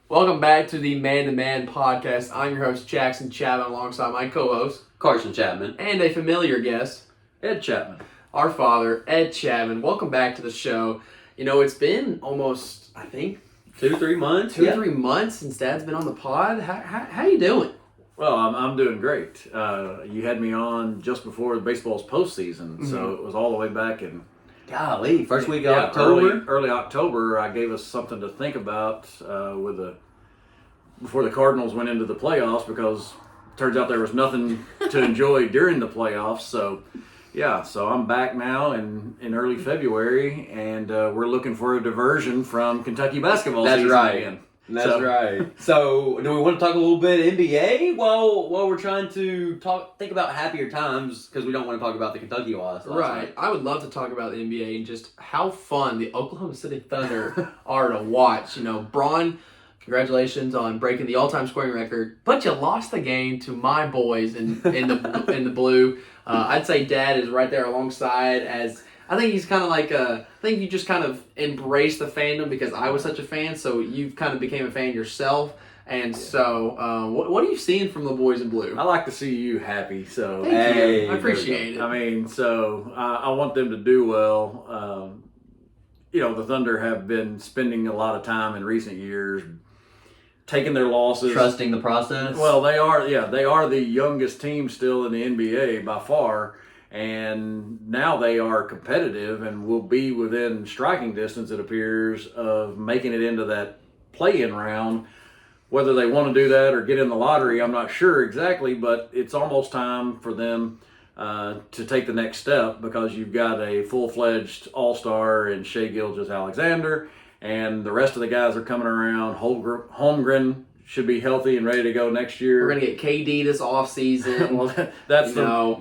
Welcome back to the Man2Man podcast. I'm your host, Jackson Chapman, alongside my co-host, Carson Chapman. and a familiar guest, Ed Chapman. our father, Ed Chapman. Welcome back to the show. You know, it's been almost, I think, 2-3 months. 2-3 months since Dad's been on the pod. How you doing? Well, I'm doing great. You had me on just before the baseball's postseason, so it was all the way back in Golly, first week of October. Early October. I gave us something to think about before the Cardinals went into the playoffs, because it turns out there was nothing to enjoy during the playoffs. So, yeah, so I'm back now in early February, and we're looking for a diversion from Kentucky basketball That's season right. again. That's right. So, do we want to talk a little bit NBA while we're trying to think about happier times, because we don't want to talk about the Kentucky loss last Right. night. I would love to talk about the NBA and just how fun the Oklahoma City Thunder are to watch. You know, Braun, congratulations on breaking the all-time scoring record, but you lost the game to my boys in the blue. I'd say Dad is right there alongside, as I think he's kind of like I think you just kind of embrace the fandom because I was such a fan, so you kind of became a fan yourself. And so, what are you seeing from the boys in blue? I like to see you happy, so Thank you. Hey, I appreciate it. I mean, so I want them to do well. The Thunder have been spending a lot of time in recent years taking their losses. Trusting the process. Well, they are the youngest team still in the NBA by far, and now they are competitive and will be within striking distance, it appears, of making it into that play-in round. Whether they want to do that or get in the lottery, I'm not sure exactly, but it's almost time for them to take the next step, because you've got a full-fledged all-star in Shai Gilgeous-Alexander, and the rest of the guys are coming around. Holmgren should be healthy and ready to go next year. We're gonna get KD this offseason. Well, that's where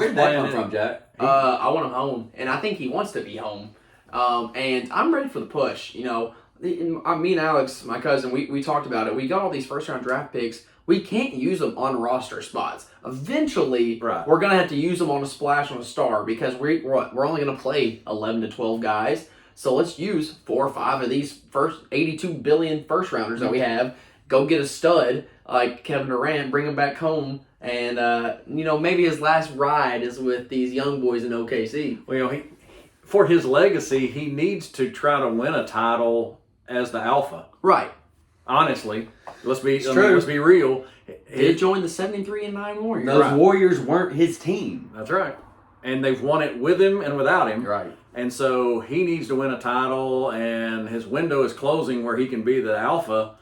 did that come from, Jack? I want him home, and I think he wants to be home. And I'm ready for the push. You know, me and Alex, my cousin, we talked about it. We got all these first-round draft picks. We can't use them on roster spots. Eventually, Right. we're gonna have to use them on a splash on a star, because we're only gonna play 11 to 12 guys. So let's use 4 or 5 of these first 82 billion first rounders that we have. Go get a stud like Kevin Durant, bring him back home, and maybe his last ride is with these young boys in OKC. Well, for his legacy, he needs to try to win a title as the alpha. Right. Honestly, let's be real. He joined the 73-9 Warriors. Those Right. Warriors weren't his team. That's right. And they've won it with him and without him. Right. And so he needs to win a title, and his window is closing where he can be the alpha.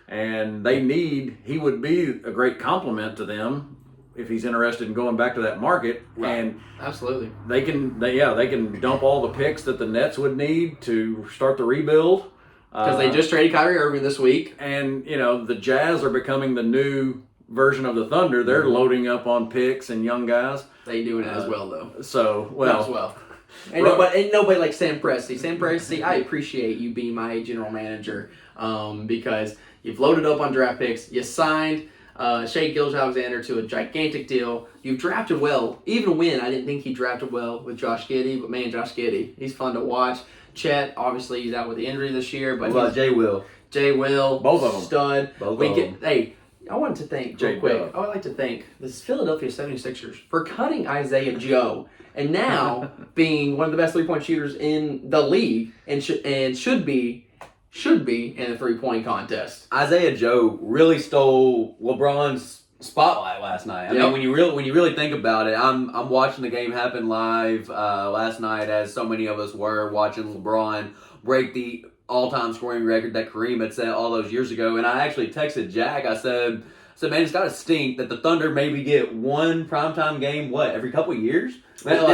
And he would be a great compliment to them if he's interested in going back to that market. Right. And Absolutely. they can dump all the picks that the Nets would need to start the rebuild. Because they just traded Kyrie Irving this week. And, the Jazz are becoming the new version of the Thunder. They're loading up on picks and young guys. They doing it as well, though. So, Not as well. And nobody like Sam Presti. Sam Presti, I appreciate you being my general manager, because you've loaded up on draft picks. You signed Shai Gilgeous-Alexander to a gigantic deal. You've drafted well. Even when I didn't think he drafted well with Josh Giddey, but man, Josh Giddey, he's fun to watch. Chet, obviously, he's out with the injury this year, but What about Jay Will? Jay Will, Both of them. stud. Both of them. Hey, I wanted to thank real J. quick. Dub. I would like to thank the Philadelphia 76ers for cutting Isaiah Joe, and now being one of the best three-point shooters in the league, and should be in the three-point contest. Isaiah Joe really stole LeBron's spotlight last night. I Yep. mean, when you really think about it, I'm watching the game happen live last night, as so many of us were watching LeBron break the all-time scoring record that Kareem had set all those years ago. And I actually texted Jack. I said, man, it's got to stink that the Thunder maybe get one primetime game, every couple of years? Man,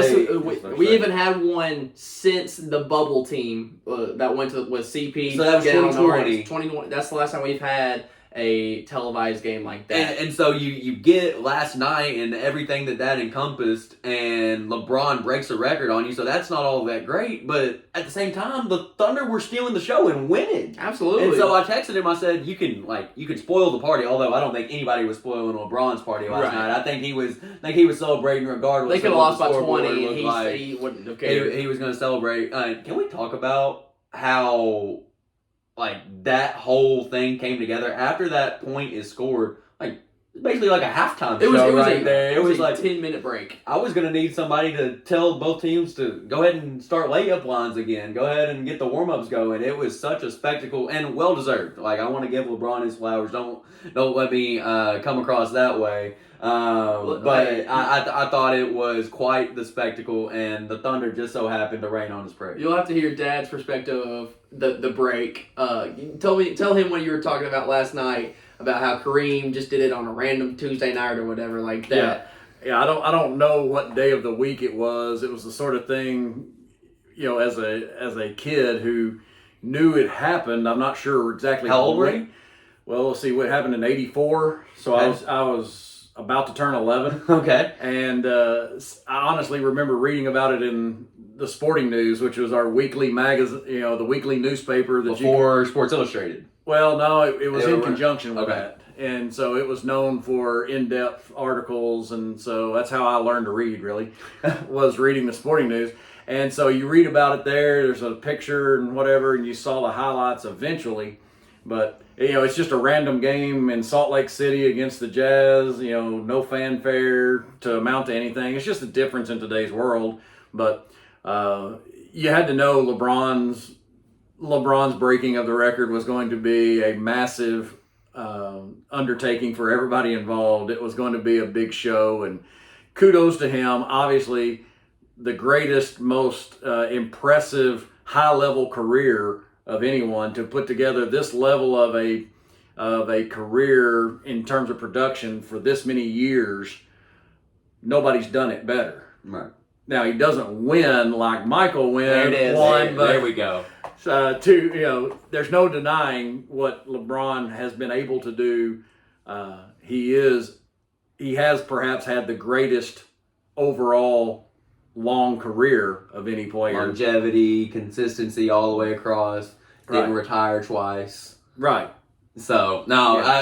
We even had one since the bubble team that went with CP. So that was 2020. 2020. That's the last time we've had a televised game like that. And so you get last night and everything that encompassed, and LeBron breaks a record on you, so that's not all that great, but at the same time, the Thunder were stealing the show and winning. Absolutely. And so I texted him, I said, you can spoil the party, although I don't think anybody was spoiling LeBron's party last night. I think he was celebrating regardless. They could have lost by scoreboard 20 and looked he wouldn't have cared. He was going to celebrate. Can we talk about how like that whole thing came together after that point is scored. Like basically like a halftime show there. It was like 10-minute break. I was gonna need somebody to tell both teams to go ahead and start layup lines again. Go ahead and get the warm ups going. It was such a spectacle and well deserved. Like I want to give LeBron his flowers. Don't let me come across that way. But I thought it was quite the spectacle, and the Thunder just so happened to rain on his parade. You'll have to hear Dad's perspective of the break. Tell him what you were talking about last night about how Kareem just did it on a random Tuesday night or whatever like that. Yeah. I don't know what day of the week it was. It was the sort of thing, as a kid who knew it happened. I'm not sure exactly how old were you. Well, let's see what happened in '84. So I was about to turn 11. Okay. And I honestly remember reading about it in the Sporting News, which was our weekly magazine, the weekly newspaper. Before Sports Illustrated. Well, no, it was in conjunction with that. And so it was known for in-depth articles, and so that's how I learned to read, really, was reading the Sporting News. And so you read about it there's a picture and whatever, and you saw the highlights eventually. But, it's just a random game in Salt Lake City against the Jazz, no fanfare to amount to anything. It's just a difference in today's world. But you had to know LeBron's breaking of the record was going to be a massive undertaking for everybody involved. It was going to be a big show, and kudos to him. Obviously, the greatest, most impressive high-level career of anyone to put together this level of a career in terms of production for this many years. Nobody's done it better. Right. Now, he doesn't win like Michael won. There it is. There we go. There's no denying what LeBron has been able to do. He has perhaps had the greatest overall long career of any player. Longevity, consistency all the way across. Didn't retire twice. Right. So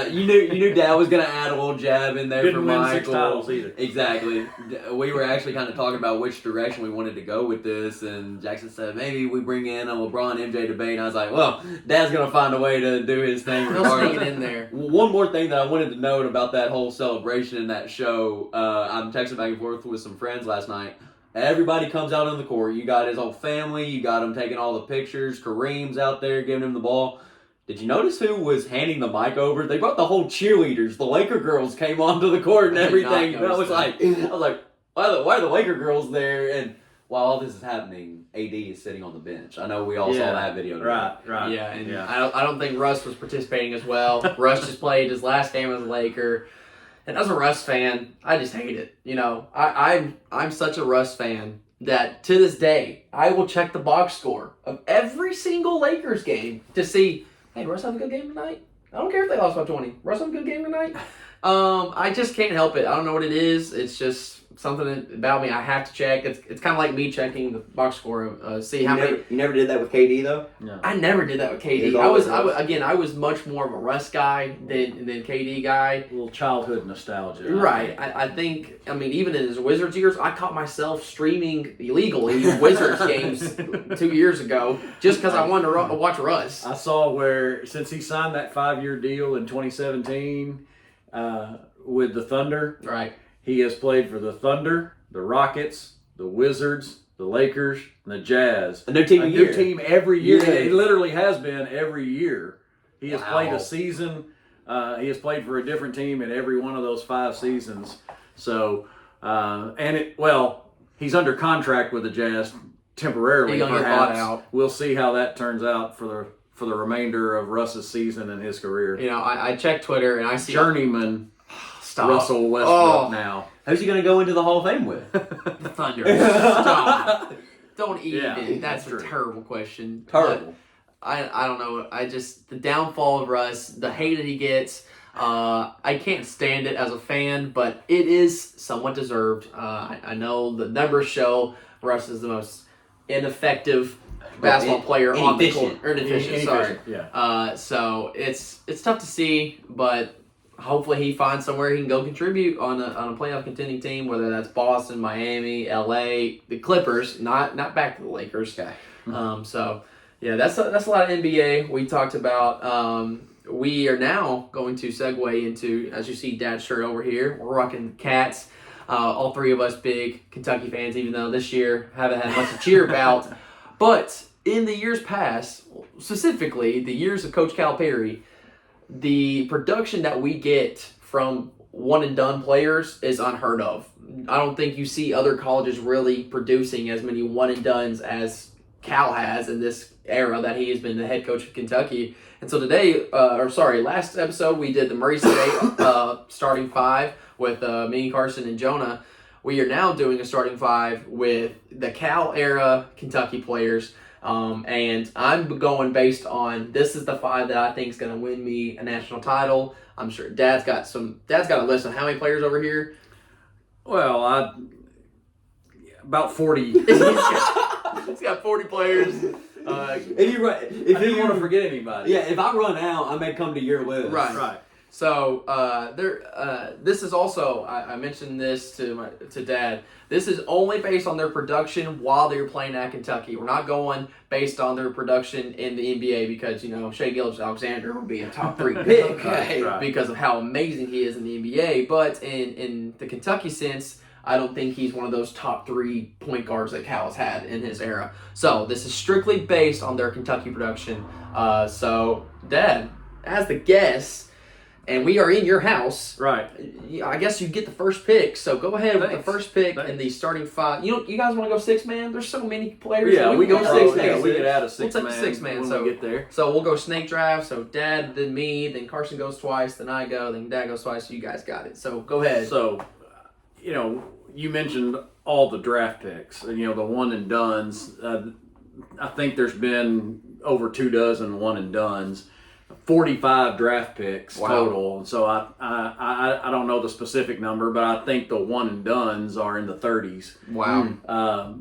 you knew Dad was gonna add a little jab in there for Michael. Didn't win 6 titles either. Exactly. We were actually kind of talking about which direction we wanted to go with this, and Jackson said maybe we bring in a LeBron MJ debate. And I was like, well, Dad's gonna find a way to do his thing. He'll sneak it in there. One more thing that I wanted to note about that whole celebration in that show. I'm texting back and forth with some friends last night. Everybody comes out on the court. You got his whole family. You got him taking all the pictures. Kareem's out there giving him the ball. Did you notice who was handing the mic over? They brought the whole cheerleaders. The Laker girls came onto the court and everything. And I was like, why are the Laker girls there? And while all this is happening, AD is sitting on the bench. I know we all saw that video. Right. Yeah, and I don't think Russ was participating as well. Russ just played his last game as a Laker. And as a Russ fan, I just hate it. I'm such a Russ fan that to this day, I will check the box score of every single Lakers game to see, hey, Russ have a good game tonight? I don't care if they lost by 20. Russ have a good game tonight? I just can't help it. I don't know what it is. It's just something about me I have to check. It's kind of like me checking the box score. See how many. You never did that with KD though. No. I never did that with KD. I was much more of a Russ guy than KD guy. A little childhood nostalgia. Right. I think. Even in his Wizards years, I caught myself streaming illegally Wizards games 2 years ago just because I wanted to watch Russ. I saw where since he signed that 5-year deal in 2017 with the Thunder. Right. He has played for the Thunder, the Rockets, the Wizards, the Lakers, and the Jazz. A new team every year. Yeah. It literally has been every year. He has played a season. He has played for a different team in every one of those 5 seasons. So, he's under contract with the Jazz temporarily. He's gonna get bought out. We'll see how that turns out for the remainder of Russ's season and his career. I check Twitter and I see journeyman. Stop. Russell Westbrook now. Who's he going to go into the Hall of Fame with? The Thunder. Stop. Don't even. Yeah, that's a terrible question. Terrible. But I don't know. The downfall of Russ, the hate that he gets, I can't stand it as a fan, but it is somewhat deserved. I know the numbers show Russ is the most ineffective basketball player on the court. Or inefficient, sorry. Yeah. So it's tough to see, but hopefully he finds somewhere he can go contribute on a playoff contending team, whether that's Boston, Miami, LA, the Clippers, not back to the Lakers. Okay. So Yeah, that's a lot of NBA we talked about. We are now going to segue into, as you see, Dad's shirt over here. We're rocking Cats. All three of us big Kentucky fans, even though this year haven't had much to cheer about. But in the years past, specifically the years of Coach Calipari, the production that we get from one and done players is unheard of. I don't think you see other colleges really producing as many one and dones as Cal has in this era that he has been the head coach of Kentucky. And so last episode we did the Murray State starting five with me, Carson, and Jonah. We are now doing a starting five with the Cal era Kentucky players. And I'm going based on this is the five that I think is going to win me a national title. I'm sure Dad's got a list of how many players over here. Well, about 40. He's got 40 players. If you run, if I didn't you want to forget anybody. Yeah, if I run out, I may come to your list. Right. So this is also I mentioned this to Dad. This is only based on their production while they were playing at Kentucky. We're not going based on their production in the NBA because Shai Gilgeous-Alexander would be a top 3 pick Right. because of how amazing he is in the NBA. But in the Kentucky sense, I don't think he's one of those top 3 point guards that Cal has had in his era. So this is strictly based on their Kentucky production. So Dad, as the guest. And we are in your house. Right. I guess you get the first pick. So go ahead with the Thanks. first pick Thanks. in the starting five. You guys want to go 6-man? There's so many players. Yeah, we go could 6-man. Yeah, we could add a We'll take the 6-man 6-man, when so- we get there. So we'll go snake draft. So Dad, then me, then Carson goes twice, then I go, then Dad goes twice. So you guys got it. So go ahead. So, you mentioned all the draft picks, and the one and dones. I think there's been over 24 one and dones. 45 draft picks Wow. total. So I don't know the specific number, but I think the one and dones are in the 30s. Wow.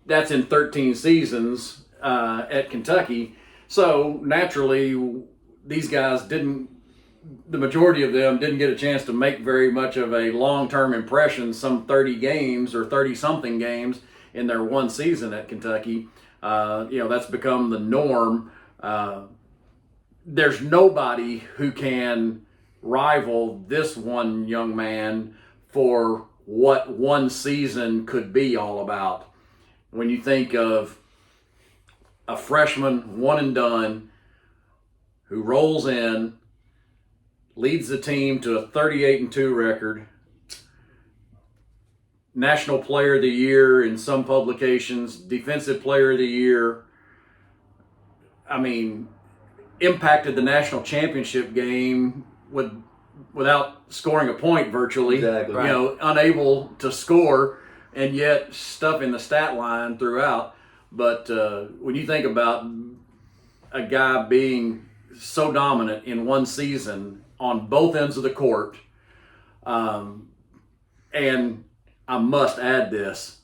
That's in 13 seasons at Kentucky. So naturally, these guys the majority of them didn't get a chance to make very much of a long-term impression, some 30 games or 30-something games in their one season at Kentucky. That's become the norm. There's nobody who can rival this one young man for what one season could be all about. When you think of a freshman, one and done, who rolls in, leads the team to a 38-2 record, National Player of the Year in some publications, Defensive Player of the Year. I mean, impacted the national championship game without scoring a point virtually. Exactly. Unable to score and yet stuffing the stat line throughout. But when you think about a guy being so dominant in one season on both ends of the court, and I must add this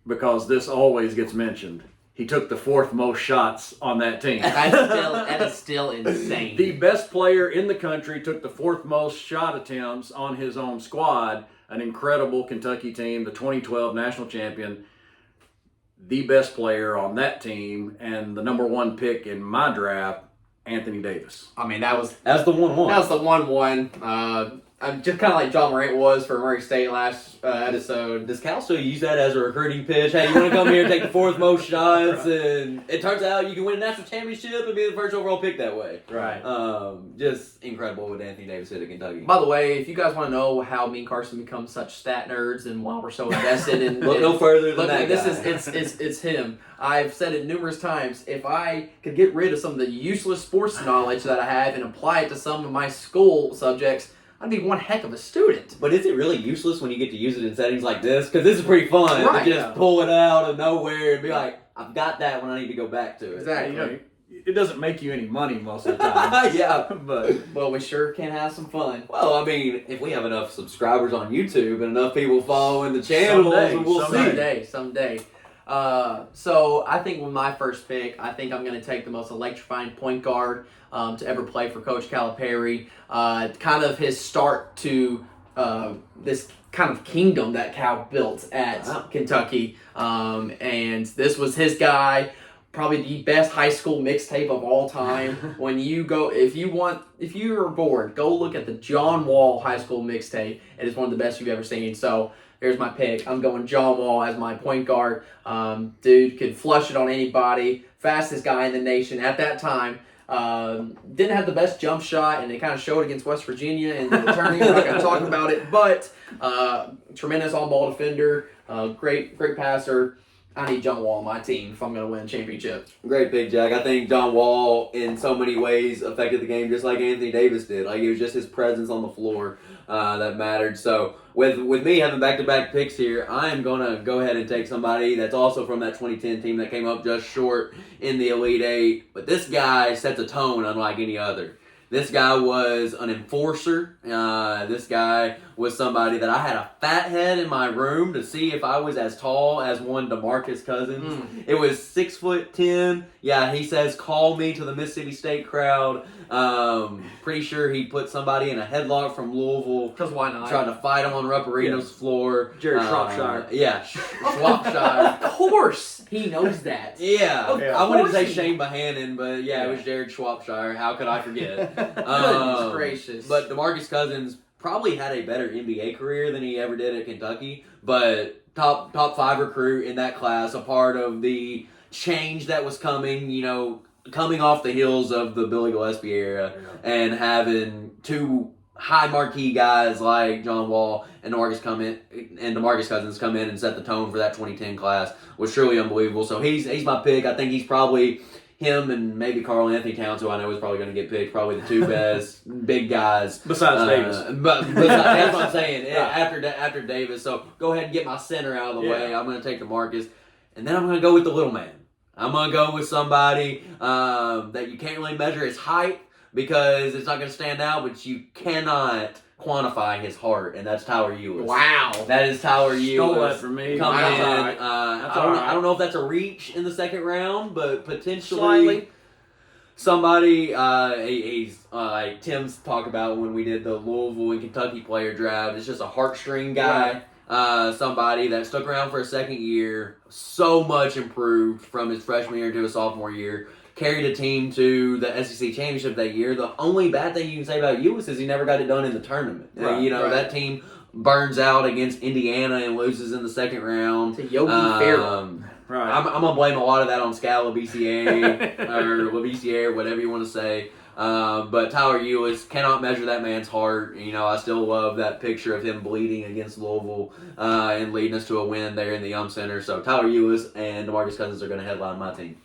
because this always gets mentioned. He took the 4th most shots on that team. That is still insane. The best player in the country took the 4th most shot attempts on his own squad. An incredible Kentucky team, the 2012 national champion. The best player on that team and the number 1 pick in my draft, Anthony Davis. I mean, that was That's the 1-1. That was the 1-1. I'm just kind of like John Morant was for Murray State last episode. Does Cal still use that as a recruiting pitch? Hey, you want to come here and take the 4th most shots? And it turns out you can win a national championship and be the first overall pick that way. Right. Just incredible what Anthony Davis did at Kentucky. By the way, if you guys want to know how me and Carson become such stat nerds and why we're so invested in Look no further than that this guy. it's him. I've said it numerous times. If I could get rid of some of the useless sports knowledge that I have and apply it to some of my school subjects, I'd be one heck of a student. But is it really useless when you get to use it in settings like this? Because this is pretty fun Right, to just yeah. pull it out of nowhere and be like, I've got that when I need to go back to it. Exactly. It doesn't make you any money most of the time. Yeah. But Well, we sure can have some fun. Well, I mean, if we have enough subscribers on YouTube and enough people following the channel, Someday, we'll see. Someday. So I think with my first pick, I think I'm going to take the most electrifying point guard to ever play for Coach Calipari. Kind of his start to this kind of kingdom that Cal built at Kentucky. And this was his guy. probably the best high school mixtape of all time. When you go, if you're bored, go look at the John Wall high school mixtape. It is one of the best you've ever seen. So there's my pick. I'm going John Wall as my point guard. Dude could flush it on anybody. Fastest guy in the nation at that time. Didn't have the best jump shot, and it kind of showed against West Virginia in the tournament. We're not going to talk about it, but tremendous on-ball defender, great passer. I need John Wall on my team if I'm going to win a championship. Great pick, Jack. I think John Wall, in so many ways, affected the game just like Anthony Davis did. Like, it was just his presence on the floor that mattered. So, with me having back-to-back picks here, I am going to go ahead and take somebody that's also from that 2010 team that came up just short in the Elite Eight. But this guy sets a tone unlike any other. This guy was an enforcer. This guy was somebody that I had a fat head in my room to see if I was as tall as one DeMarcus Cousins. It was 6'10". Yeah, he says, "Call me" to the Mississippi State crowd. Pretty sure he put somebody in a headlock from Louisville. Because why not? Trying to fight him on Ruperino's floor. Jared Shropshire. Yeah, Shropshire. Of course, he knows that. Yeah, Okay. I wanted to say Shane Bohannon, but yeah, it was Jared Shropshire. How could I forget? Goodness gracious. But DeMarcus Cousins probably had a better NBA career than he ever did at Kentucky. But top 5 recruit in that class, a part of the change that was coming. You know, coming off the heels of the Billy Gillispie era, and having two high marquee guys like John Wall and DeMarcus Cousins come in and set the tone for that 2010 class was truly unbelievable. So he's my pick. I think he's probably him and maybe Karl Anthony Towns, who I know is probably going to get picked, probably the two best big guys Besides Davis. But that's what I'm saying. After Davis, so go ahead and get my center out of the way. I'm going to take DeMarcus, and then I'm going to go with the little man. I'm going to go with somebody that you can't really measure his height because it's not going to stand out, but you cannot quantify his heart, and that's Tyler Ewis. Wow. That is Tyler Ewis. Stole that from me. Coming That's in. all right. I don't know if that's a reach in the second round, but potentially Slightly. somebody he's like Tim's talk about when we did the Louisville and Kentucky player draft. It's just a heartstring guy. Somebody that stuck around for a second year, so much improved from his freshman year to his sophomore year. Carried a team to the SEC championship that year. The only bad thing you can say about Ewis is he never got it done in the tournament. That team burns out against Indiana and loses in the second round. To Yogi Ferrell. Right. I'm going to blame a lot of that on Scal LaBCA or LaBCA or whatever you want to say. But Tyler Ewis, cannot measure that man's heart. You know, I still love that picture of him bleeding against Louisville and leading us to a win there in the Yum Center. So Tyler Ewis and DeMarcus Cousins are going to headline my team.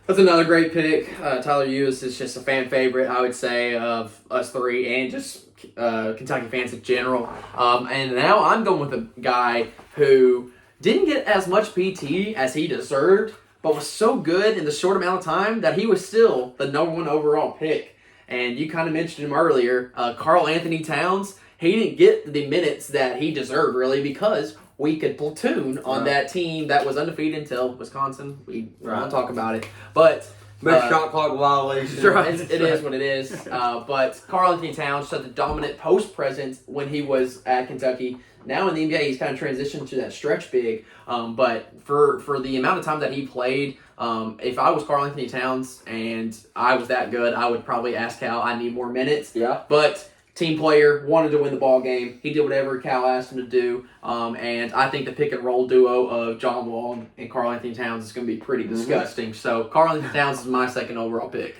That's another great pick. Tyler Ewis is just a fan favorite, I would say, of us three and just Kentucky fans in general. And now I'm going with a guy who didn't get as much PT as he deserved, but was so good in the short amount of time that he was still the number 1 overall pick. And you kind of mentioned him earlier, Karl Anthony Towns. He didn't get the minutes that he deserved, really, because we could platoon on that team that was undefeated until Wisconsin. We don't want to talk about it. But Shot clock violation. it is what it is. But Karl Anthony Towns such a dominant post presence when he was at Kentucky. Now in the NBA, he's kind of transitioned to that stretch big. But for the amount of time that he played, if I was Karl Anthony Towns and I was that good, I would probably ask Cal, I need more minutes. Yeah. But team player, wanted to win the ball game. He did whatever Cal asked him to do. And I think the pick and roll duo of John Wall and Karl Anthony Towns is going to be pretty disgusting. So Karl Anthony Towns is my second overall pick.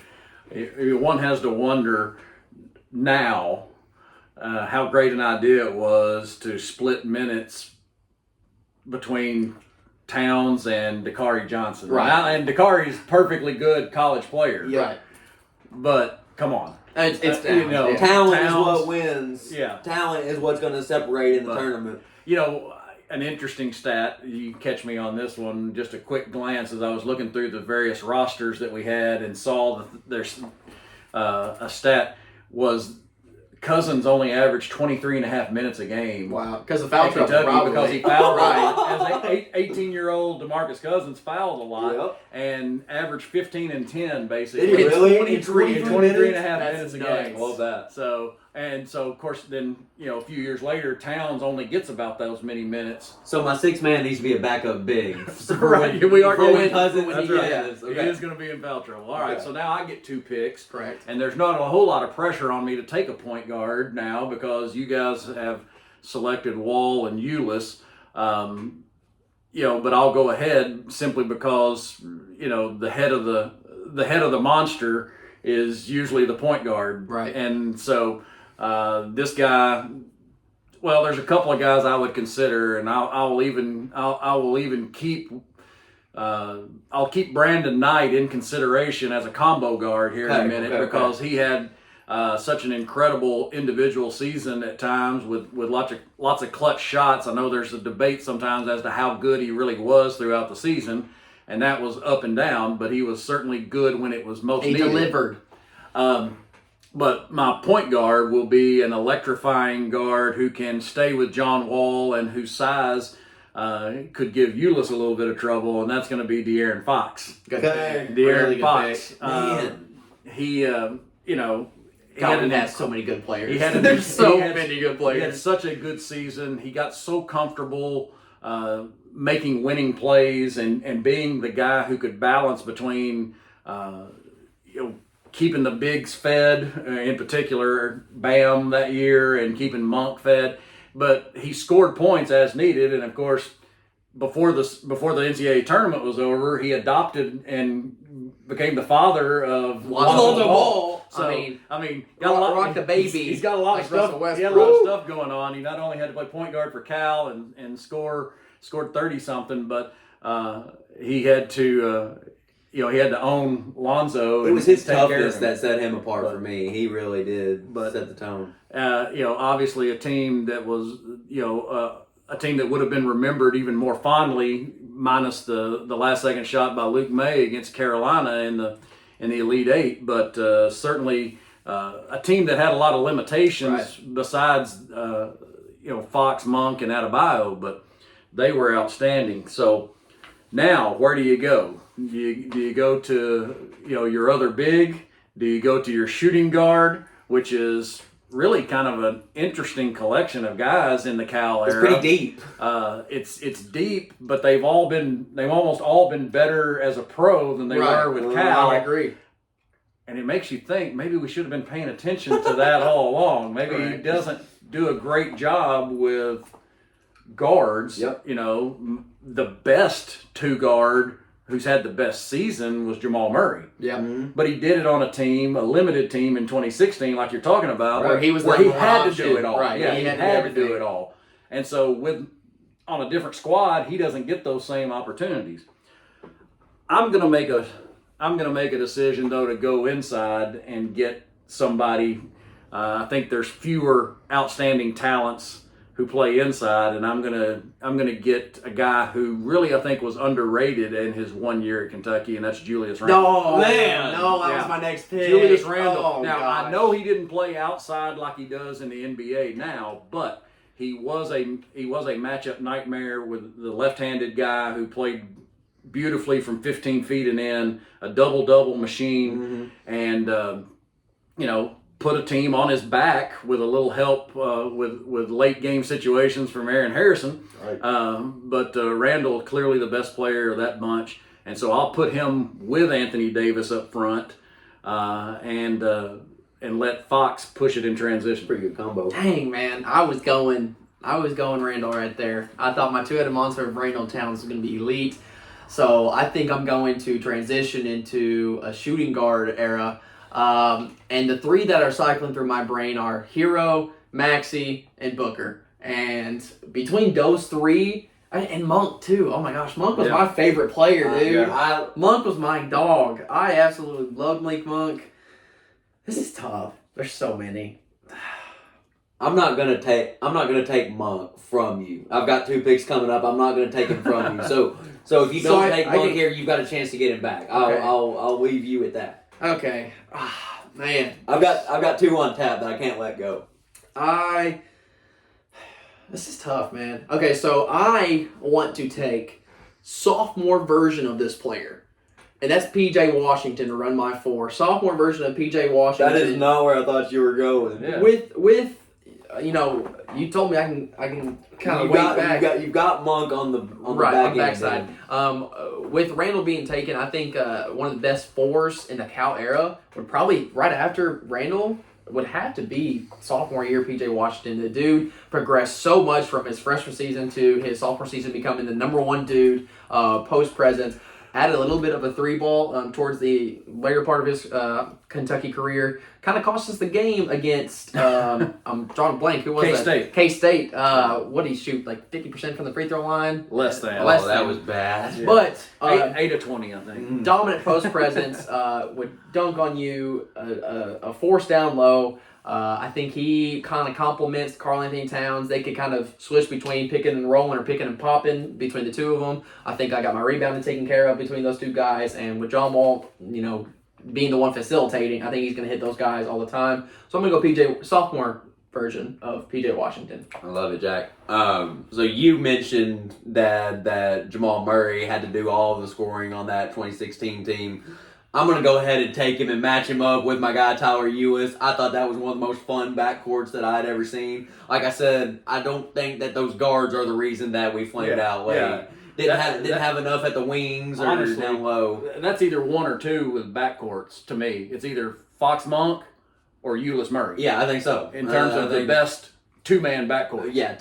One has to wonder now how great an idea it was to split minutes between Towns and Dakari Johnson. Right. Now, and Dakari's perfectly good college player. Yeah. But come on. It's Towns. Talent is what wins. Yeah. Talent is what's going to separate in the tournament. You know, an interesting stat, you catch me on this one, just a quick glance as I was looking through the various rosters that we had and saw there's a stat was Cousins only averaged 23 and a half minutes a game. Wow, because the foul At trouble, Kentucky, probably. because he fouled Right. as an 18-year-old DeMarcus Cousins fouled a lot Yep. and averaged 15 and 10 basically. Did he really? 23 and a half That's minutes a nuts. game. Love that. So of course then, a few years later Towns only gets about those many minutes. So my sixth man needs to be a backup big. Right, we are for when going Cousins. That's yeah, right. yes, He okay. is going to be in foul trouble. All right, Okay. so now I get 2 picks. Correct. And there's not a whole lot of pressure on me to take a point guard now because you guys have selected Wall and Ulis. But I'll go ahead simply because the head of the monster is usually the point guard. Right. And so this guy. Well, there's a couple of guys I would consider, and I will even keep. I'll keep Brandon Knight in consideration as a combo guard here in a minute because he had such an incredible individual season at times with lots of clutch shots. I know there's a debate sometimes as to how good he really was throughout the season, and that was up and down. But he was certainly good when it was most He needed. delivered. But my point guard will be an electrifying guard who can stay with John Wall and whose size could give Ulis a little bit of trouble, and that's going to be De'Aaron Fox. Good Okay. pick. De'Aaron Really good Fox. pick. Man. He God, has so many good players. he had an- There's so he had- many good He had players. such a good season. He got so comfortable making winning plays and being the guy who could balance between keeping the bigs fed, in particular Bam that year, and keeping Monk fed. But he scored points as needed, and of course, before the NCAA tournament was over, he adopted and became the father of Lonzo Ball. So I mean, got a lot. rock the baby. He's got a lot like of stuff. Russell Westbrook. He had a lot of stuff going on. He not only had to play point guard for Cal and scored 30 something, but he had to he had to own Lonzo. It was and his take care of toughness him. that set him apart for me. He really did set the tone. Obviously a team that was a team that would have been remembered even more fondly, minus the last second shot by Luke May against Carolina in the Elite Eight, but certainly a team that had a lot of limitations besides Fox, Monk, and Adebayo, but they were outstanding. So now, where do you go? Do you go to your other big? Do you go to your shooting guard, which is really kind of an interesting collection of guys in the Cal era? It's pretty deep. It's deep, but they've almost all been better as a pro than they were with Cal. I agree. And it makes you think maybe we should have been paying attention to that all along. Maybe he doesn't do a great job with guards. Yep. The best 2 guard who's had the best season was Jamal Murray. Yeah. But he did it on a limited team in 2016, like you're talking about, Where he was where the he number had one to do option. it all. Right, Yeah, he he had had to to do do everything. it all. And so on a different squad, he doesn't get those same opportunities. I'm gonna make a decision though to go inside and get somebody. I think there's fewer outstanding talents who play inside, and I'm gonna get a guy who really I think was underrated in his 1 year at Kentucky, and that's Julius Randle. No, Man. no, that Yeah. was my next pick. Julius Randle. Oh, now gosh. I know he didn't play outside like he does in the NBA now, but he was a matchup nightmare with the left-handed guy who played beautifully from 15 feet and in, a double machine, and put a team on his back with a little help with late game situations from Aaron Harrison. Right. But Randall clearly the best player of that bunch, and so I'll put him with Anthony Davis up front, and let Fox push it in transition. Pretty good combo. Dang, man, I was going Randall right there. I thought my 2-headed monster of Randall Towns was going to be elite. So I think I'm going to transition into a shooting guard era. And the 3 that are cycling through my brain are Hero, Maxey, and Booker. And between those 3, and Monk too. Oh my gosh, Monk was my favorite player, dude. Monk was my dog. I absolutely loved Malik Monk. This is tough. There's so many. I'm not gonna take Monk from you. I've got 2 picks coming up. I'm not gonna take him from you. So if you don't take Monk here, you've got a chance to get him back. Okay. I'll leave you at that. Okay. Man. I've got 2 on tap that I can't let go. This is tough, man. Okay, so I want to take sophomore version of this player. And that's PJ Washington to run my 4. Sophomore version of PJ Washington. That is not where I thought you were going. Yeah. With you know, you told me I can kind of wait back. You've got Monk on the Right, back on the backside. With Randall being taken, I think one of the best 4s in the Cal era would probably, right after Randall, would have to be sophomore year PJ Washington. The dude progressed so much from his freshman season to his sophomore season, becoming the number 1 dude post-present. Added a little bit of a 3-ball towards the later part of his Kentucky career. Kind of cost us the game against, I'm drawing a blank. Who was K-State. that? K-State. What did he shoot? Like 50% from the free throw line? Less than. Less that than. was bad. Yeah. But 8 of 20, I think. dominant post presence would dunk on you, a force down low. I think he kind of complements Karl Anthony Towns. They could kind of switch between picking and rolling or picking and popping between the two of them. I think I got my rebounding taken care of between those 2 guys. And with John Wall, being the one facilitating, I think he's going to hit those guys all the time. So I'm going to go sophomore version of PJ Washington. I love it, Jack. So you mentioned that Jamal Murray had to do all of the scoring on that 2016 team. I'm going to go ahead and take him and match him up with my guy Tyler Ulis. I thought that was one of the most fun backcourts that I had ever seen. Like I said, I don't think that those guards are the reason that we flamed out late. Yeah. Didn't have enough at the wings or Honestly, down low. That's either 1 or 2 with backcourts to me. It's either Fox Monk or Ulis Murray. Yeah, I think so. In terms of the best 2-man backcourt. Yeah,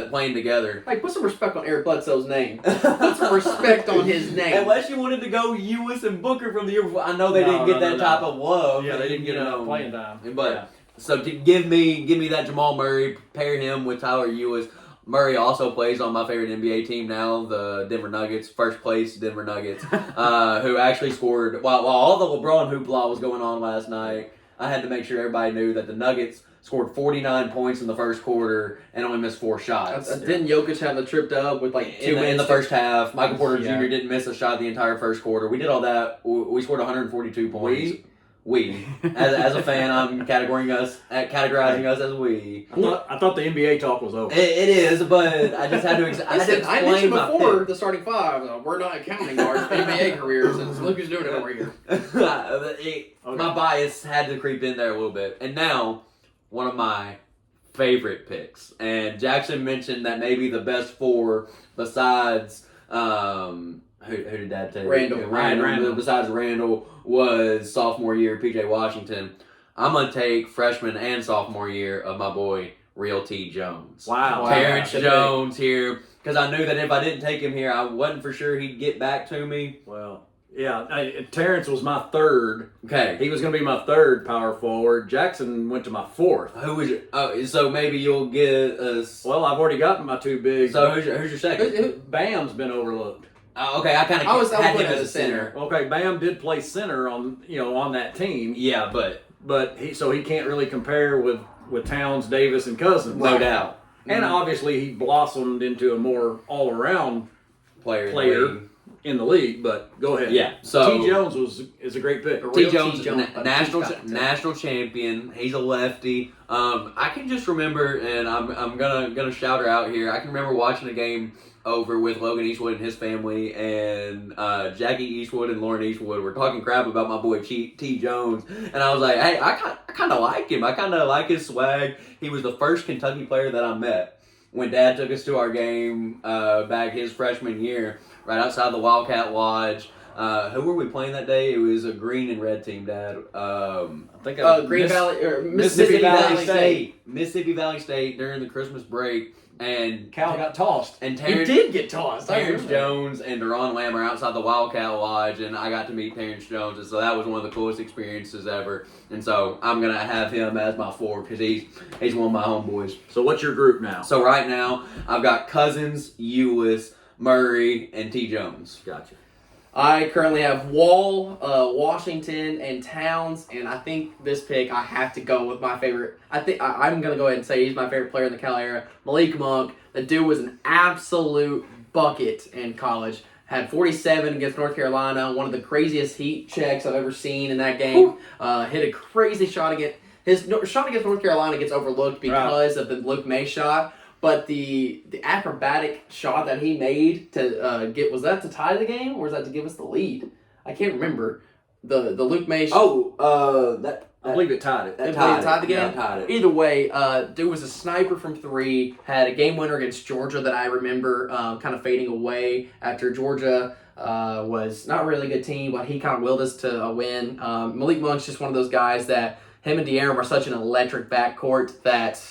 playing together. Like, put some respect on Eric Bledsoe's name. Put some respect on his name. Unless you wanted to go Ulis and Booker from the year before. I know they didn't get that type of love. Yeah, they didn't get enough playing time. But so to give me that Jamal Murray, pair him with Tyler Ulis. Murray also plays on my favorite NBA team now, the Denver Nuggets, first place Denver Nuggets, who actually scored while all the LeBron hoopla was going on last night. I had to make sure everybody knew that the Nuggets scored 49 points in the first quarter and only missed 4 shots. Didn't Jokic have the tripped up with like 2 in the first half? Michael Porter Yeah. Jr. didn't miss a shot the entire first quarter. We did all that. We scored 142 points. We. As a fan, I'm categorizing us as we. I thought the NBA talk was over. It is, but I just had to. I had to I explain mentioned my before pick. the starting 5. We're not counting our NBA careers, and look who's doing it over here. My bias had to creep in there a little bit, and now one of my favorite picks. And Jackson mentioned that maybe the best 4 besides who did that take? Randall. Besides Randall was sophomore year PJ Washington. I'm gonna take freshman and sophomore year of my boy Real T Jones. Wow. Terrence Jones here, because I knew that if I didn't take him here, I wasn't for sure he'd get back to me. Well, yeah, Terrence was my 3rd. Okay. He was going to be my 3rd power forward. Jackson went to my 4th. Who was your? Oh, so maybe you'll get us. Well, I've already got my 2 bigs. So who's your second? Bam's been overlooked. Okay, I kind of had him as a center. Okay, Bam did play center on that team. Yeah, but he can't really compare with Towns, Davis, and Cousins. no doubt. And obviously he blossomed into a more all-around player in the league. But go ahead. Yeah. So T. Jones is a great pick. T. Jones, national champion. He's a lefty. I can just remember, and I'm gonna shout her out here. I can remember watching a game over with Logan Eastwood and his family, and Jackie Eastwood and Lauren Eastwood were talking crap about my boy T. Jones, and I was like, hey, I kind of like him. I kind of like his swag. He was the first Kentucky player that I met when Dad took us to our game back his freshman year, right outside the Wildcat Lodge. Who were we playing that day? It was a green and red team, Dad. I think Green Valley or Mississippi Valley State. Mississippi Valley State during the Christmas break. And Cal got tossed. And He did get tossed. Terrence Jones and Deron Lamb are outside the Wildcat Lodge, and I got to meet Terrence Jones, and so that was one of the coolest experiences ever. And so I'm gonna have him as my 4 because he's one of my homeboys. So what's your group now? So right now I've got Cousins, Ulis, Murray, and T. Jones. Gotcha. I currently have Wall, Washington, and Towns, and I think this pick I have to go with my favorite. I'm gonna go ahead and say he's my favorite player in the Cal era, Malik Monk. The dude was an absolute bucket in college. had 47 against North Carolina, one of the craziest heat checks I've ever seen in that game. Hit a crazy shot against his shot against North Carolina gets overlooked because of the Luke May shot. But the acrobatic shot that he made to was that to tie the game or was that to give us the lead? I can't remember. The Luke May shot. I believe it tied it. It tied the game? Yeah, tied it. Either way, dude was a sniper from 3, had a game winner against Georgia that I remember kind of fading away after Georgia was not a really good team, but he kind of willed us to a win. Malik Monk's just one of those guys that him and De'Aaron are such an electric backcourt that,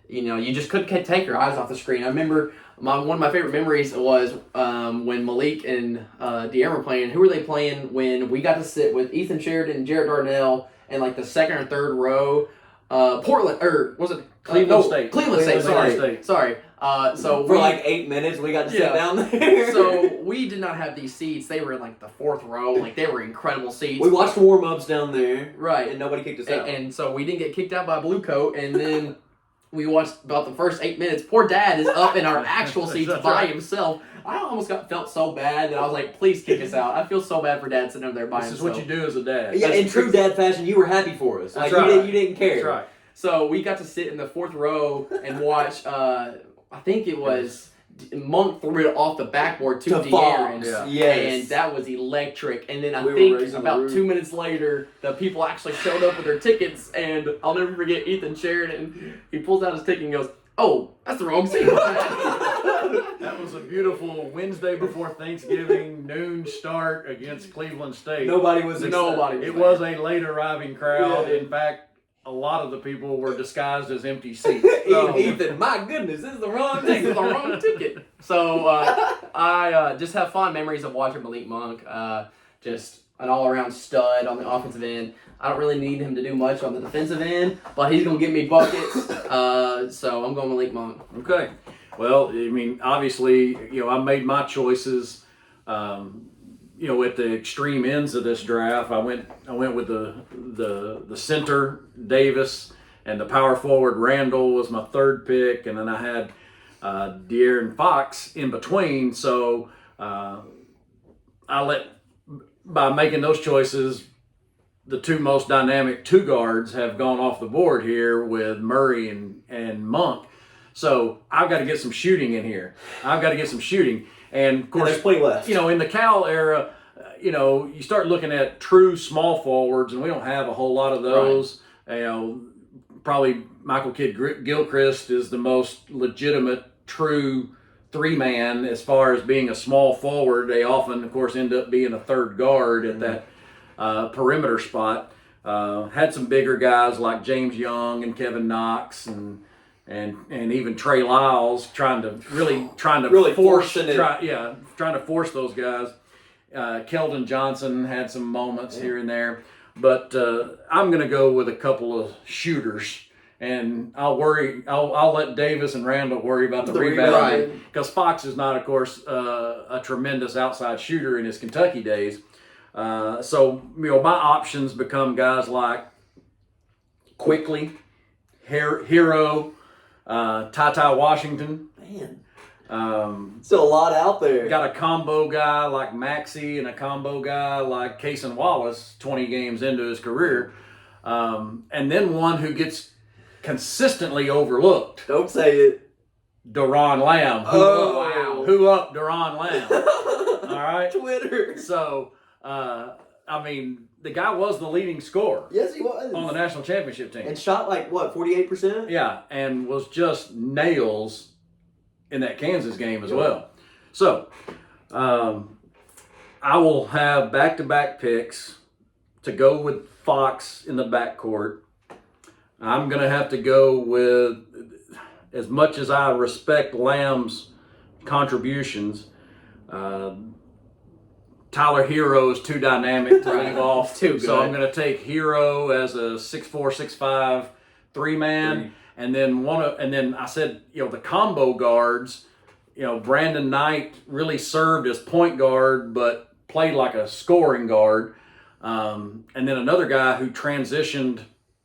you just couldn't take your eyes off the screen. I remember one of my favorite memories was when Malik and De'Aaron were playing. Who were they playing when we got to sit with Ethan Sheridan and Jarrett Darnell in like the second or third row? Portland, or was it Cleveland State? Cleveland State. Sorry. So for like 8 minutes, we got to sit down there. So we did not have these seats. They were in like the 4th row. Like they were incredible seats. We watched warm-ups down there. Right. And nobody kicked us out. And so we didn't get kicked out by Blue Coat. And then we watched about the first 8 minutes. Poor Dad is up in our actual seats by himself. I almost felt so bad that I was like, please kick us out. I feel so bad for Dad sitting over there by himself. This is what you do as a dad. Yeah, in true dad fashion, you were happy for us. That's like right. you didn't care. That's right. So we got to sit in the 4th row and watch, I think it was Monk threw it off the backboard to De'Aaron. Yeah. Yes. And that was electric. And then I We were think raising the about roof. 2 minutes later, the people actually showed up with their tickets. And I'll never forget Ethan Sheridan. He pulls out his ticket and goes, "Oh, that's the wrong seat." That was a beautiful Wednesday before Thanksgiving noon start against Cleveland State. Nobody was Nobody. It was a late arriving crowd. In fact, a lot of the people were disguised as empty seats. So, Ethan, my goodness, this is the wrong This thing. is the wrong ticket. So I just have fond memories of watching Malik Monk. Just an all-around stud on the offensive end. I don't really need him to do much on the defensive end, but he's going to give me buckets. So I'm going Malik Monk. okay. Well, I mean, obviously, I made my choices. At the extreme ends of this draft, I went with the center Davis and the power forward Randall was my 3rd pick, and then I had De'Aaron Fox in between. So by making those choices, the 2 most dynamic 2 guards have gone off the board here with Murray and Monk. So I've got to get some shooting in here. And of course, there's plenty left. In the Cal era, you start looking at true small forwards, and we don't have a whole lot of those. Right. Probably Michael Kidd-Gilchrist is the most legitimate true 3-man as far as being a small forward. They often, of course, end up being a 3rd guard at that perimeter spot. Had some bigger guys like James Young and Kevin Knox and even Trey Lyles trying to force those guys. Keldon Johnson had some moments here and there, but I'm going to go with a couple of shooters, and I'll let Davis and Randall worry about the rebounding, because Fox is not, of course, a tremendous outside shooter in his Kentucky days. So my options become guys like Quickly, Hero, Ty Washington. Man, still a lot out there. Got a combo guy like Maxey and a combo guy like Cason Wallace 20 games into his career. And then one who gets consistently overlooked. Don't say it. Deron Lamb. Who up Deron Lamb? All right. Twitter. So, the guy was the leading scorer. Yes, he was. On the national championship team. And shot 48%? Yeah, and was just nails in that Kansas game as well. So, I will have back-to-back picks to go with Fox in the backcourt. I'm going to have to go with, as much as I respect Lamb's contributions, Tyler Hero is too dynamic to leave off. Too good. So I'm going to take Hero as a 6'4", 6'5", 3-man. And then I said, the combo guards, Brandon Knight really served as point guard, but played like a scoring guard. And then another guy who transitioned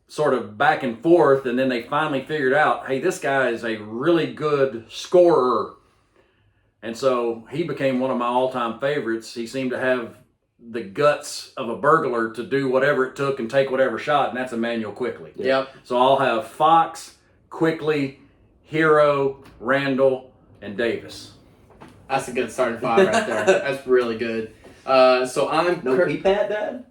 sort of back and forth, and then they finally figured out, hey, this guy is a really good scorer. And so he became one of my all-time favorites. He seemed to have the guts of a burglar to do whatever it took and take whatever shot, and that's Emmanuel Quickly. Yep. So I'll have Fox, Quickly, Hero, Randall, and Davis. That's a good starting 5 right there. That's really good. So I'm No P-Pat, Dad?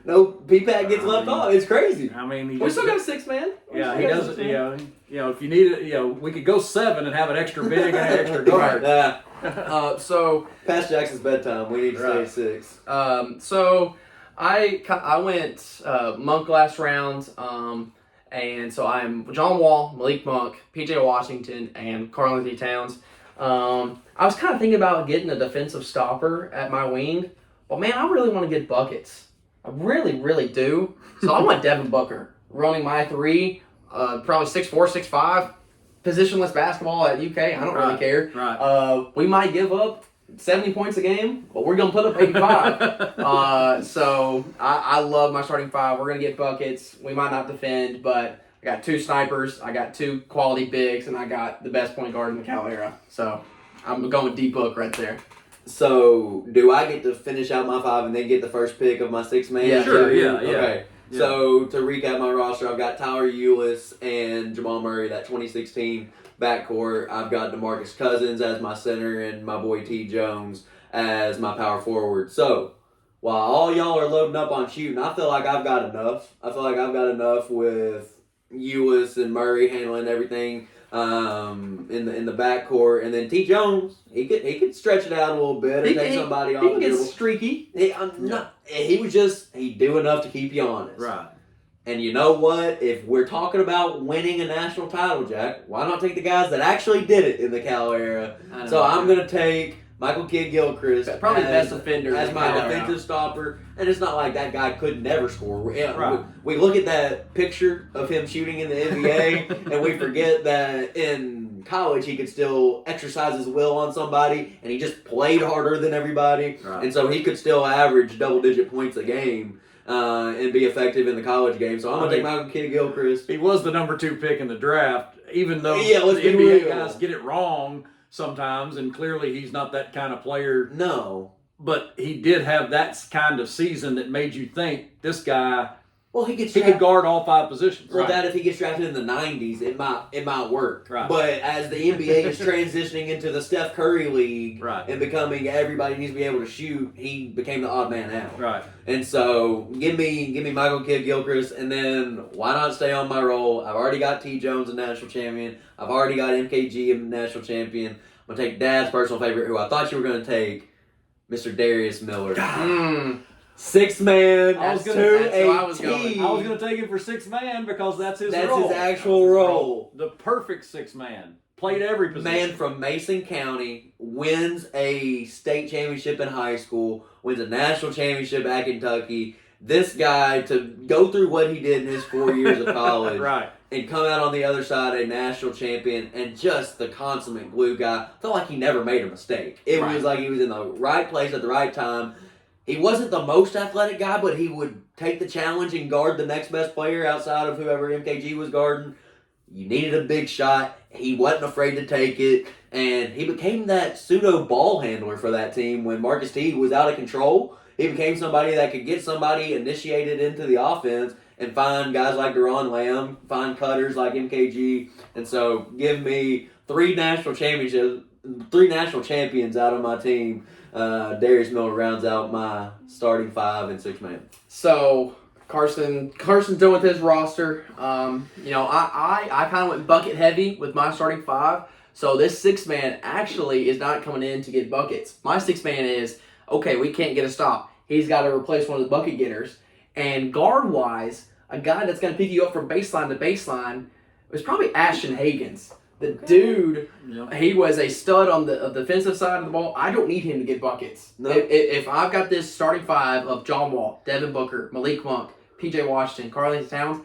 No P-Pat gets left off. It's crazy. I mean, we still got a 6-man. Yeah, he doesn't. If you need it, we could go 7 and have an extra big and an extra guard. So past Jackson's bedtime. We need to stay 6. So I went Monk last round. And so I'm John Wall, Malik Monk, PJ Washington, and Karl-Anthony Towns. I was kind of thinking about getting a defensive stopper at my wing, but man, I really want to get buckets. I really, really do. So I want Devin Booker running my 3, probably 6'4", 6'5", positionless basketball at UK. I don't really care. Right. We might give up 70 points a game, but we're going to put up 85. So I love my starting 5. We're going to get buckets. We might not defend, but I got 2 snipers. I got 2 quality bigs, and I got the best point guard in the Cal era. So I'm going D-Book right there. So, do I get to finish out my 5 and then get the first pick of my 6-man? Yeah, sure. Yeah. Okay. Yeah. So, to recap my roster, I've got Tyler Eulis and Jamal Murray, that 2016 backcourt. I've got DeMarcus Cousins as my center and my boy T. Jones as my power forward. So, while all y'all are loading up on shooting, I feel like I've got enough. I feel like I've got enough with Eulis and Murray handling everything in the backcourt, and then T. Jones, he could stretch it out a little bit or take somebody off He the can get dribble. streaky. He do enough to keep you honest. Right. And you know what? If we're talking about winning a national title, Jack, why not take the guys that actually did it in the Cal era? So I'm gonna take Michael Kidd-Gilchrist, Probably the best offender as in my the Cal era. defensive stopper. And it's not like that guy could never score. Right. We look at that picture of him shooting in the NBA, and we forget that in college he could still exercise his will on somebody, and he just played harder than everybody. Right. And so he could still average double-digit points a game and be effective in the college game. So I'm going to take Michael Kidd-Gilchrist. He was the number 2 pick in the draft, even though let's the be NBA real. guys get it wrong sometimes, and clearly he's not that kind of player. No. But he did have that kind of season that made you think this guy, Well, he could guard all 5 positions. Well, that if he gets drafted in the 90s, it might work. Right. But as the NBA is transitioning into the Steph Curry league Right. and becoming everybody needs to be able to shoot, he became the odd man out. Right. And so give me Michael Kidd-Gilchrist, and then why not stay on my roll? I've already got T. Jones a national champion. I've already got MKG a national champion. I'm gonna take Dad's personal favorite, who I thought you were gonna take, Mr. Darius Miller. 6-man. I was to gonna- that's who I a was T. going. I was going to take him for 6-man because that's his That's role. his actual role. The perfect 6-man. Played every position. Man from Mason County, wins a state championship in high school, wins a national championship at Kentucky. This guy, to go through what he did in his 4 years of college Right. and come out on the other side a national champion and just the consummate glue guy, felt like he never made a mistake. It Right. was like he was in the right place at the right time. He wasn't the most athletic guy, but he would take the challenge and guard the next best player outside of whoever MKG was guarding. You needed a big shot. He wasn't afraid to take it, and he became that pseudo ball handler for that team when Marcus Teague was out of control. He became somebody that could get somebody initiated into the offense and find guys like Deron Lamb, find cutters like MKG, and so give me 3 national champions out of my team. Darius Miller rounds out my starting 5 and 6-man. So Carson's done with his roster. I kind of went bucket heavy with my starting 5. So this 6-man actually is not coming in to get buckets. My 6-man is, okay, we can't get a stop. He's got to replace one of the bucket getters. And guard-wise, a guy that's going to pick you up from baseline to baseline was probably Ashton Hagans. The dude, he was a stud on the defensive side of the ball. I don't need him to get buckets. No. If I've got this starting 5 of John Wall, Devin Booker, Malik Monk, PJ Washington, Karl-Anthony Towns,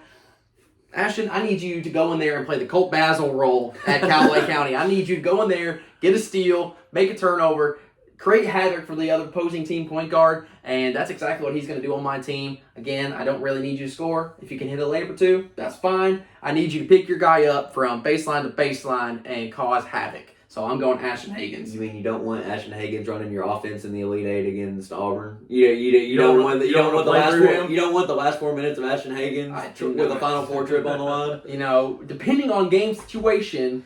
Ashton, I need you to go in there and play the Colt Basil role at Callaway County. I need you to go in there, get a steal, make a turnover, create havoc for the other opposing team point guard, and that's exactly what he's going to do on my team. Again, I don't really need you to score. If you can hit a layup or 2, that's fine. I need you to pick your guy up from baseline to baseline and cause havoc. So I'm going Ashton Hagans. You mean you don't want Ashton Hagans running your offense in the Elite Eight against Auburn? You don't want the last 4 minutes of Ashton Hagans with a Final Four trip on the line. You know, depending on game situation,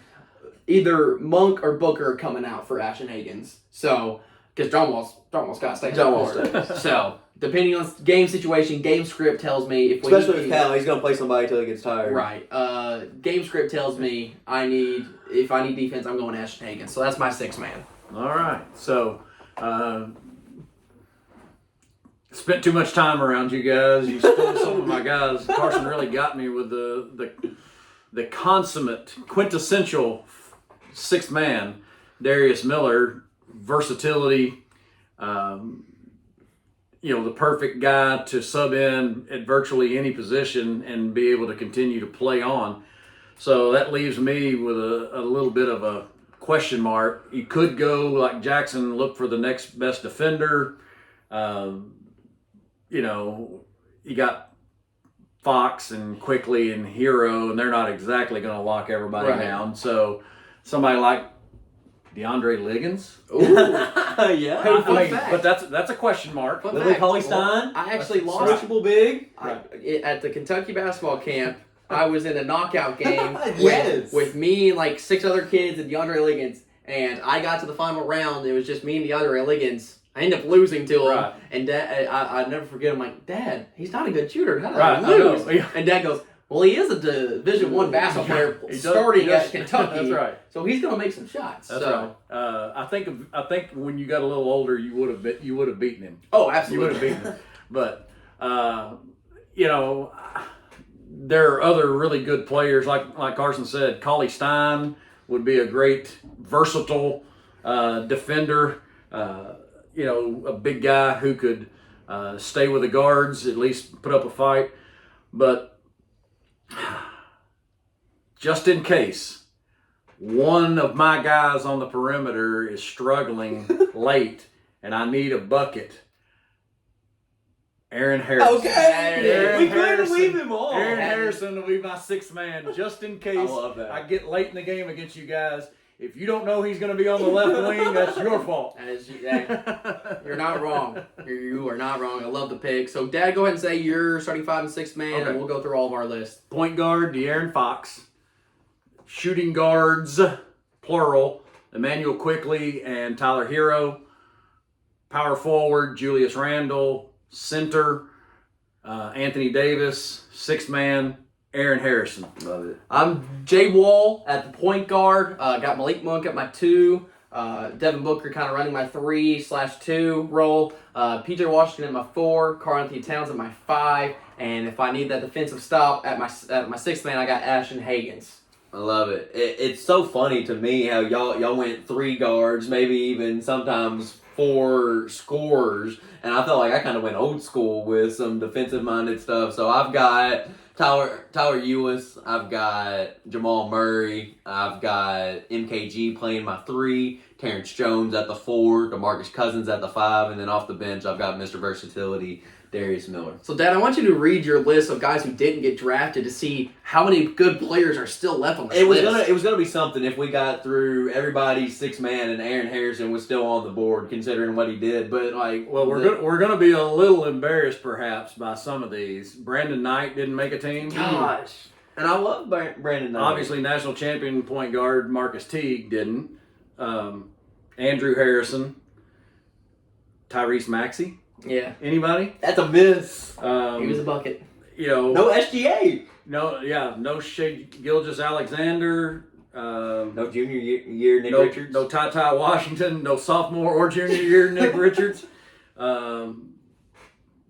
either Monk or Booker are coming out for Ashton Hagans. So, because John Wall's got to stay. John Wall stays. So, depending on game situation, game script tells me if especially with Cal, he's going to play somebody until he gets tired. Right. Game script tells me if I need defense, I'm going Ashton Hagans. So that's my 6-man. All right. So, spent too much time around you guys. You stole some of my guys. Carson really got me with the consummate, quintessential 6th man, Darius Miller. Versatility. The perfect guy to sub in at virtually any position and be able to continue to play on. So that leaves me with a little bit of a question mark. You could go like Jackson, look for the next best defender. You got Fox and Quickly and Hero, and they're not exactly going to lock everybody down. So somebody like DeAndre Liggins. Yeah. But that's a question mark. Lily Cauley-Stein. I actually lost Searchable big. at the Kentucky basketball camp. I was in a knockout game Yes. with me and like 6 other kids and DeAndre Liggins, and I got to the final round. It was just me and DeAndre Liggins. I ended up losing to him, and Dad, I never forget. I'm like, Dad, he's not a good shooter. How did I lose? And Dad goes, well, he is a Division I basketball player starting at Kentucky. That's right. So he's going to make some shots. That's right. I think when you got a little older, you would have beaten him. Oh, absolutely. You would have beaten him. But there are other really good players, like Carson said. Cauley-Stein would be a great, versatile defender. A big guy who could stay with the guards, at least put up a fight. But just in case one of my guys on the perimeter is struggling late and I need a bucket, Aaron Harrison. Okay, we couldn't leave him on. Aaron Harrison will be my 6th man, just in case I get late in the game against you guys. If you don't know he's going to be on the left wing, that's your fault. You're not wrong. You are not wrong. I love the pick. So, Dad, go ahead and say your starting 5 and 6 man, and we'll go through all of our lists. Point guard, De'Aaron Fox. Shooting guards, plural, Emmanuel Quickly and Tyler Hero. Power forward, Julius Randle. Center, Anthony Davis. 6th man, Aaron Harrison. Love it. I'm Jay Wall at the point guard. Got Malik Monk at my 2. Devin Booker kind of running my 3/2 role. PJ Washington at my 4. Karl Anthony Towns at my 5. And if I need that defensive stop at my 6th man, I got Ashton Hagans. I love it. It's so funny to me how y'all went 3 guards, maybe even sometimes 4 scorers, and I felt like I kind of went old school with some defensive-minded stuff. So I've got Tyler Ewis, I've got Jamal Murray, I've got MKG playing my 3, Terrence Jones at the 4, DeMarcus Cousins at the 5, and then off the bench I've got Mr. Versatility, Darius Miller. So, Dad, I want you to read your list of guys who didn't get drafted to see how many good players are still left on the list. It was gonna be something if we got through everybody's 6 man and Aaron Harrison was still on the board considering what he did. But we're gonna be a little embarrassed perhaps by some of these. Brandon Knight didn't make a team. Gosh. And I love Brandon Knight. Obviously, national champion point guard Marcus Teague didn't. Andrew Harrison, Tyrese Maxey. Yeah. Anybody? That's a miss. He was a bucket. No SGA. No Shea Gilgeous-Alexander. No junior year Nick Richards. No Ty Washington. No sophomore or junior year Nick Richards. No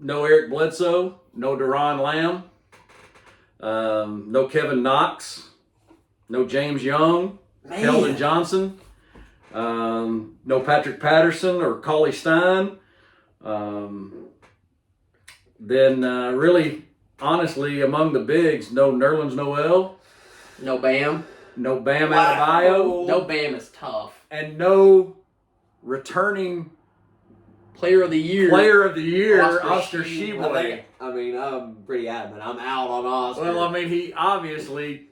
Eric Bledsoe. No Deron Lamb. No Kevin Knox. No James Young. Keldon Johnson. No Patrick Patterson or Cauley-Stein. Then really, honestly, among the bigs, no Nerlens Noel. No Bam. No Bam Adebayo. No Bam is tough. And no returning Player of the Year, Oscar Tshiebwe. I'm pretty adamant. I'm out on Oscar. Well, he obviously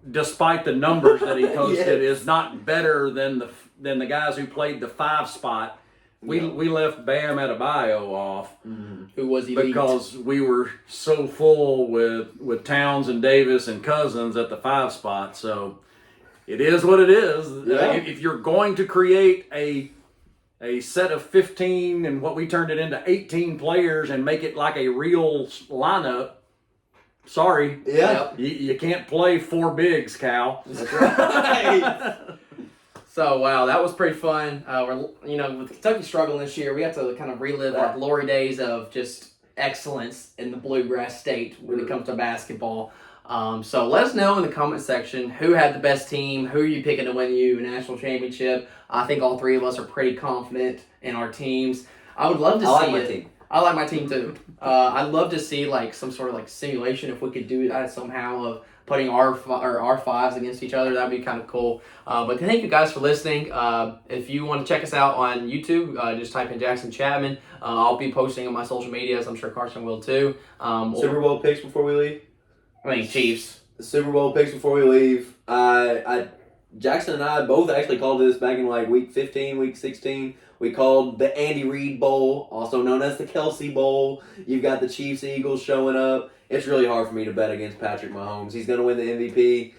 despite the numbers that he posted, is not better than the guys who played the 5 spot. We left Bam Adebayo off, who was elite. because we were so full with Towns and Davis and Cousins at the 5 spot. So it is what it is. Yeah. If you're going to create a set of 15 and what we turned it into 18 players and make it like a real lineup, sorry. Yeah. You can't play 4 bigs, Cal. That's right. So, wow, that was pretty fun. With Kentucky struggling this year, we have to kind of relive our glory days of just excellence in the Bluegrass State when it comes to basketball. So let us know in the comment section who had the best team, who are you picking to win you a national championship. I think all 3 of us are pretty confident in our teams. I would love to see I like my it. team. I like my team too. I'd love to see like some sort of like simulation if we could do that somehow of putting our 5s against each other. That'd be kind of cool. But thank you guys for listening. If you want to check us out on YouTube, just type in Jackson Chapman. I'll be posting on my social medias. I'm sure Carson will too. Super Bowl picks before we leave. I mean Chiefs. The Super Bowl picks before we leave. Jackson and I both actually called this back in like week 15, week 16. We called the Andy Reid Bowl, also known as the Kelsey Bowl. You've got the Chiefs Eagles showing up. It's really hard for me to bet against Patrick Mahomes. He's going to win the MVP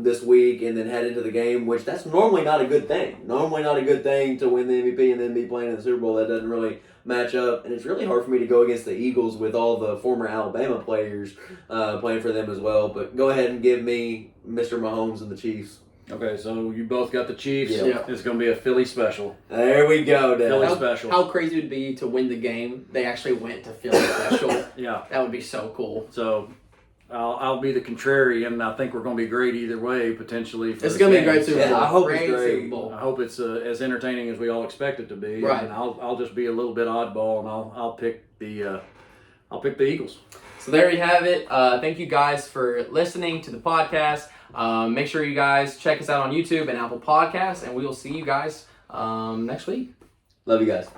this week and then head into the game, which that's normally not a good thing. Normally not a good thing to win the MVP and then be playing in the Super Bowl. That doesn't really match up. And it's really hard for me to go against the Eagles with all the former Alabama players playing for them as well. But go ahead and give me Mr. Mahomes and the Chiefs. Okay, so you both got the Chiefs. Yeah. It's going to be a Philly special. There we go, Dad. Philly special. How crazy would it be to win the game? They actually went to Philly special. Yeah. That would be so cool. So I'll be the contrarian. I think we're going to be great either way, potentially. It's going to be a great Super Bowl. Yeah, I hope it's great great. Super Bowl. I hope it's as entertaining as we all expect it to be. Right. And I'll just be a little bit oddball, and I'll pick the Eagles. So there you have it. Thank you guys for listening to the podcast. Make sure you guys check us out on YouTube and Apple Podcasts, and we will see you guys next week. Love you guys.